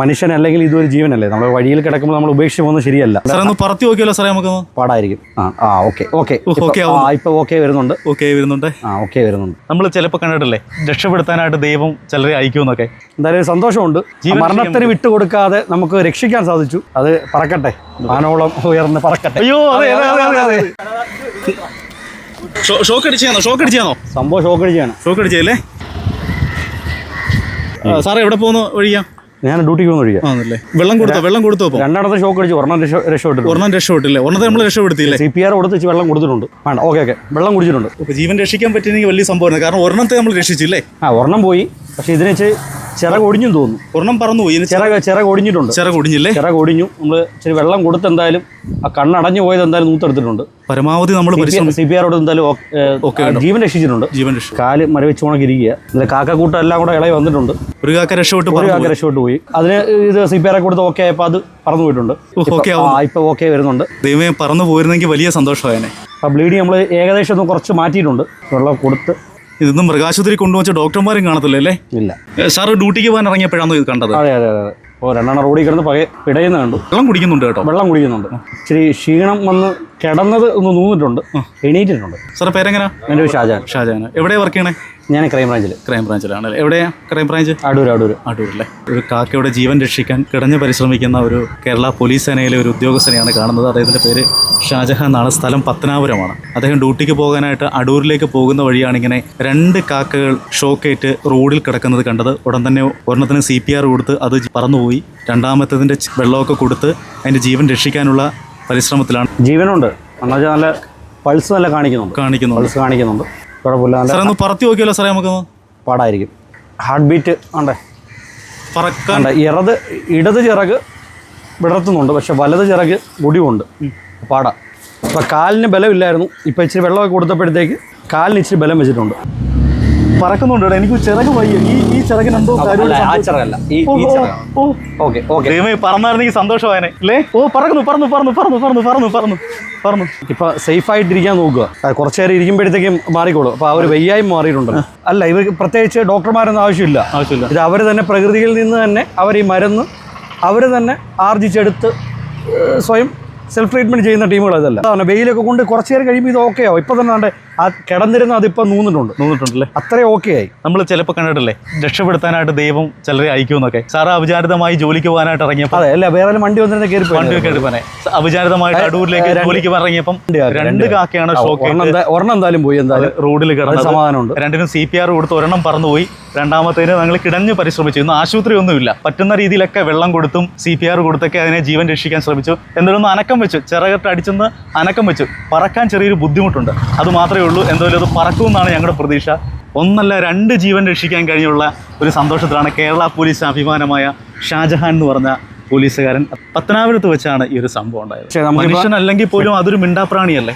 മനുഷ്യൻ അല്ലെങ്കിൽ ഇതൊരു ജീവനല്ലേ, നമ്മൾ വഴിയിൽ കിടക്കുമ്പോൾ നമ്മൾ ഉപേക്ഷിച്ച് പോകുന്നത് ശരിയല്ല. പറത്തി നോക്കിയല്ലോ സാറേ, നമുക്ക് പാടായിരിക്കും. ഇപ്പൊ ഓക്കെ വരുന്നുണ്ട്. ഓക്കെ വരുന്നുണ്ട്. നമ്മൾ ചിലപ്പോൾ കണ്ടിട്ടില്ലേ, രക്ഷപ്പെടുത്താനായിട്ട് ദൈവം ചിലരെ അയക്കുമെന്നൊക്കെ. എന്തായാലും സന്തോഷമുണ്ട്. മരണത്തിന് വിട്ടുകൊടുക്കാതെ നമുക്ക് രക്ഷിക്കാൻ സാധിച്ചു. അത് പറക്കട്ടെ, മാനോളം ഉയർന്ന് പറക്കട്ടെ. അയ്യോ, ഷോക്ക് അടിച്ചാണോ? സംഭവം ഷോക്ക് അടിച്ചല്ലേ സാറേ? എവിടെ പോകുന്നു വഴിയാ? ഞാൻ ഡ്യൂട്ടിക്ക് പോകുന്ന വഴിയാ. വെള്ളം കൊടുത്തോ? രണ്ടെണ്ണത്തെ ഷോക്ക് അടിച്ചു. ഒരെണ്ണം രക്ഷപ്പെട്ടില്ലേ? ഒരെണ്ണത്തെ നമ്മൾ രക്ഷപ്പെടുത്തിയില്ലേ? CPR കൊടുത്ത് വെള്ളം കൊടുത്തിട്ടുണ്ട്. വേണ്ട, ഓക്കെ വെള്ളം കുടിച്ചിട്ടുണ്ട്. ജീവൻ രക്ഷിക്കാൻ പറ്റിയെങ്കിൽ വലിയ സംഭവമാണ്. കാരണം ഒരെണ്ണത്തെ നമ്മൾ രക്ഷിച്ചില്ലേ? ഒരെണ്ണം പോയി, പക്ഷെ ഇതിനെ ചിറക് ഒടിഞ്ഞു തോന്നുന്നു. ഒരെണ്ണം പറന്നു പോയി. ചിറക് ഒടിഞ്ഞിട്ടുണ്ട്. ചിറക് ഒടിഞ്ഞു. നമ്മൾ ഇച്ചിരി വെള്ളം കൊടുത്ത് എന്തായാലും ആ കണ്ണടഞ്ഞു പോയത് എന്തായാലും നൂത്തെടുത്തിട്ടുണ്ട്. പരമാവധി നമ്മൾ CPR കൊടുത്ത് എന്തായാലും ജീവൻ രക്ഷിച്ചിട്ടുണ്ട്. കാല് മരവിച്ച് ഉണക്കിരിക്കുക. ഇതിലെ കാക്കക്കൂട്ടം എല്ലാം കൂടെ ഇളകി വന്നിട്ടുണ്ട്. ഒരു കാക്ക രക്ഷപ്പെട്ടു പോയി. അതിന് ഇത് CPR കൊടുത്ത് ഓക്കെ ആയപ്പോൾ അത് പറന്നു പോയിട്ടുണ്ട്. ഇപ്പൊ ഓക്കെ വരുന്നുണ്ട്. ദൈവമേ, പറന്നു പോയിരുന്നെങ്കിൽ വലിയ സന്തോഷമായേനെ. ആ ബ്ലീഡിങ് നമ്മൾ ഏകദേശം ഒന്ന് കുറച്ച് മാറ്റിയിട്ടുണ്ട്. വെള്ളം കൊടുത്ത് ഇതൊന്നും മൃഗാശുപത്രി കൊണ്ടുവച്ച ഡോക്ടർമാരും കാണത്തില്ല അല്ലേ? ഇല്ല. സാറ് ഡ്യൂട്ടിക്ക് പോകാൻ ഇറങ്ങിയപ്പോഴാണ് ഇത് കണ്ടത്? അതെ. രണ്ടെണ്ണം റോഡിൽ കിടന്ന് പിടയുന്ന കണ്ടു. വെള്ളം കുടിക്കുന്നുണ്ട്. ഇച്ചിരി ക്ഷീണം വന്ന് കിടന്നത് ഒന്ന് നൂന്നിട്ടുണ്ട്, എണീറ്റിട്ടുണ്ട്. സാറേ പേരെങ്ങനാ? എൻ്റെ പേര് ഷാജാൻ. എവിടെയാ വർക്ക് ചെയ്യണേ? ഞാൻ ക്രൈം ബ്രാഞ്ചിലാണ്. എവിടെയാ ക്രൈം ബ്രാഞ്ച്? അടൂരല്ലേ. ഒരു കാക്കയുടെ ജീവൻ രക്ഷിക്കാൻ കിടഞ്ഞ് പരിശ്രമിക്കുന്ന ഒരു കേരള പോലീസ് സേനയിലെ ഒരു ഉദ്യോഗസ്ഥനെയാണ് കാണുന്നത്. അദ്ദേഹത്തിൻ്റെ പേര് ഷാജഹാൻ എന്നാണ്. സ്ഥലം പത്തനാപുരമാണ്. അദ്ദേഹം ഡ്യൂട്ടിക്ക് പോകാനായിട്ട് അടൂരിലേക്ക് പോകുന്ന വഴിയാണ് ഇങ്ങനെ 2 കാക്കകൾ ഷോക്കേറ്റ് റോഡിൽ കിടക്കുന്നത് കണ്ടത്. ഉടൻ തന്നെ ഒരെണ്ണത്തിന് CPR കൊടുത്ത് അത് പറന്നുപോയി. രണ്ടാമത്തതിൻ്റെ വെള്ളമൊക്കെ കൊടുത്ത് അതിൻ്റെ ജീവൻ രക്ഷിക്കാനുള്ള പരിശ്രമത്തിലാണ്. ജീവനുണ്ട്. നല്ല പൾസ് നല്ല കാണിക്കുന്നുണ്ട്. കുഴപ്പമില്ല. സാറേ ഒന്ന് പറത്തി നോക്കിയല്ലോ സാറേ, നമുക്ക് പാടായിരിക്കും. ഹാർട്ട് ബീറ്റ് ഇടത് ചിറക് വിടർത്തുന്നുണ്ട്, പക്ഷെ വലത് ചിറക് മുടിവുണ്ട്. പാടാ. ഇപ്പം കാലിന് ബലമില്ലായിരുന്നു. ഇപ്പം ഇച്ചിരി വെള്ളമൊക്കെ കൊടുത്തപ്പോഴത്തേക്ക് കാലിന് ഇച്ചിരി ബലം വെച്ചിട്ടുണ്ട്. പറക്കുന്നുണ്ട്. എനിക്ക് ചിറക് വയ്യ. ഈ ചിറകിനെന്തോ പറന്നായിരുന്നെങ്കിൽ സന്തോഷമായനെ അല്ലേ? പറന്നു. ഇപ്പൊ സേഫ് ആയിട്ടിരിക്കാൻ നോക്കുക. കുറച്ചു നേരം ഇരിക്കുമ്പോഴത്തേക്കും മാറിക്കോളും. അപ്പൊ അവർ വയ്യായ്മ മാറിയിട്ടുണ്ടല്ലോ. അല്ല, ഇവർ പ്രത്യേകിച്ച് ഡോക്ടർമാരൊന്നും ആവശ്യമില്ല. ഇത് അവർ തന്നെ പ്രകൃതിയിൽ നിന്ന് തന്നെ അവർ ഈ മരുന്ന് അവർ തന്നെ ആർജിച്ചെടുത്ത് സ്വയം സെൽഫ് ട്രീറ്റ്മെന്റ് ചെയ്യുന്ന ടീമുകൾ അതല്ല. വെയിലൊക്കെ കൊണ്ട് കുറച്ചു നേരം കഴിയുമ്പോൾ ഇത് ഓക്കെ ആവും. ഇപ്പൊ തന്നെ ആ കിടന്നിരുന്ന അതിപ്പോൾ നൂന്നിട്ടുണ്ടല്ലേ? അത്രയും ഓക്കെ ആയി. നമ്മൾ ചിലപ്പോൾ കണ്ടിട്ടില്ലേ, രക്ഷപ്പെടുത്താനായിട്ട് ദൈവം ചിലരെ അയക്കുമെന്നൊക്കെ. സാറ് അവിചാരിതമായി ജോലിക്ക് പോകാനായിട്ട് ഇറങ്ങിയപ്പോൾ അല്ല, വേറെ വണ്ടി വന്നിരുന്ന കയറി അവിചാരിതമായിട്ട് അടൂരിലേക്ക് ജോലിക്ക് ഇറങ്ങിയപ്പം 2 കാക്കയാണ് ഷോക്ക്. ഒരെണ്ണം എന്തായാലും പോയി. എന്തായാലും റോഡിൽ കിടന്ന് സമാധാനമുണ്ട്. 2നും CPR കൊടുത്ത് ഒരെണ്ണം പറന്നുപോയി. രണ്ടാമത്തേന് ഞങ്ങൾ കിടഞ്ഞ് പരിശ്രമിച്ചു. ഇന്ന് ആശുപത്രി ഒന്നുമില്ല. പറ്റുന്ന രീതിയിലൊക്കെ വെള്ളം കൊടുത്തും CPR കൊടുത്തൊക്കെ അതിനെ ജീവൻ രക്ഷിക്കാൻ ശ്രമിച്ചു. എന്തായാലും അനക്കം വെച്ചു, ചിറകട്ട് അടിച്ചെന്ന് അനക്കം വെച്ചു. പറക്കാൻ ചെറിയൊരു ബുദ്ധിമുട്ടുണ്ട്. അത് മാത്രമേ ഉള്ളൂ. എന്തായാലും അത് പറക്കുമെന്നാണ് ഞങ്ങളുടെ പ്രതീക്ഷ. 1 അല്ല 2 ജീവൻ രക്ഷിക്കാൻ കഴിഞ്ഞുള്ള ഒരു സന്തോഷത്തിലാണ് കേരള പോലീസ് അഭിമാനമായ ഷാജഹാൻ എന്ന് പറഞ്ഞ പോലീസുകാരൻ. പത്തനാപുരത്ത് വെച്ചാണ് ഈ ഒരു സംഭവം ഉണ്ടായത്. മനുഷ്യൻ അല്ലെങ്കിൽ പോലും അതൊരു മിണ്ടാപ്രാണിയല്ലേ?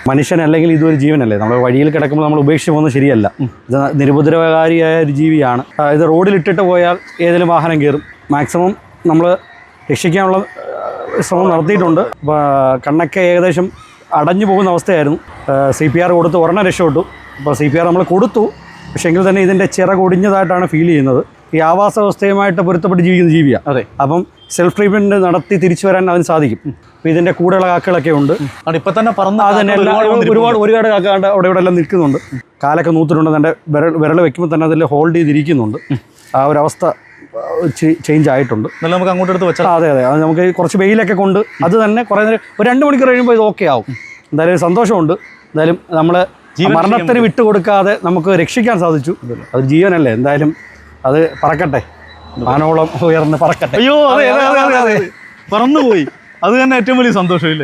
മനുഷ്യൻ അല്ലെങ്കിൽ ഇതൊരു ജീവനല്ലേ, നമ്മൾ വഴിയിൽ കിടക്കുമ്പോൾ നമ്മൾ ഉപേക്ഷിച്ച് പോകുന്നത് ശരിയല്ല. ഇത് നിരുപദ്രവകാരിയായ ഒരു ജീവിയാണ്. ഇത് റോഡിലിട്ടിട്ട് പോയാൽ ഏതെങ്കിലും വാഹനം കയറും. മാക്സിമം നമ്മൾ രക്ഷിക്കാനുള്ള ശ്രമം നടത്തിയിട്ടുണ്ട്. കണ്ണൊക്കെ ഏകദേശം അടഞ്ഞു പോകുന്ന അവസ്ഥയായിരുന്നു. CPR കൊടുത്ത് ഒരെണ്ണം രക്ഷപ്പെട്ടു. അപ്പോൾ CPR നമ്മൾ കൊടുത്തു, പക്ഷേ എങ്കിൽ തന്നെ ഇതിൻ്റെ ചിറക് ഒടിഞ്ഞതായിട്ടാണ് ഫീൽ ചെയ്യുന്നത്. ഈ ആവാസ വ്യവസ്ഥയുമായിട്ട് പൊരുത്തപ്പെട്ട് ജീവിക്കുന്ന ജീവിയാണ്. അതെ. അപ്പം സെൽഫ് ട്രീറ്റ്മെൻറ്റ് നടത്തി തിരിച്ചു വരാൻ അതിന് സാധിക്കും. അപ്പോൾ ഇതിൻ്റെ കൂടെയുള്ള കാക്കകളൊക്കെ ഉണ്ട്. ഇപ്പം തന്നെ ഒരുപാട് കാക്ക അവിടെ ഇവിടെ എല്ലാം നിൽക്കുന്നുണ്ട്. കാലൊക്കെ നൂത്തിട്ടുണ്ട്. എൻ്റെ വിരൽ വെക്കുമ്പോൾ തന്നെ അതിൽ ഹോൾഡ് ചെയ്തിരിക്കുന്നുണ്ട്. ആ ഒരു അവസ്ഥ ചേഞ്ച് ആയിട്ടുണ്ട്. നമുക്ക് അങ്ങോട്ട് എടുത്ത് വെച്ചാൽ അതെ. അത് നമുക്ക് കുറച്ച് വെയിലൊക്കെ കൊണ്ട് അത് തന്നെ കുറേ നേരം ഒരു 2 മണിക്കൂർ കഴിയുമ്പോൾ ഇത് ഓക്കെ ആവും. എന്തായാലും സന്തോഷമുണ്ട്. എന്തായാലും നമ്മൾ മരണത്തിന് വിട്ടുകൊടുക്കാതെ നമുക്ക് രക്ഷിക്കാൻ സാധിച്ചു. അത് ജീവനല്ലേ, എന്തായാലും അത് പറക്കട്ടെ, മാനോളം ഉയർന്ന് പറക്കട്ടെ. അയ്യോ, പറന്നുപോയി. അത് തന്നെ ഏറ്റവും വലിയ സന്തോഷമില്ലേ?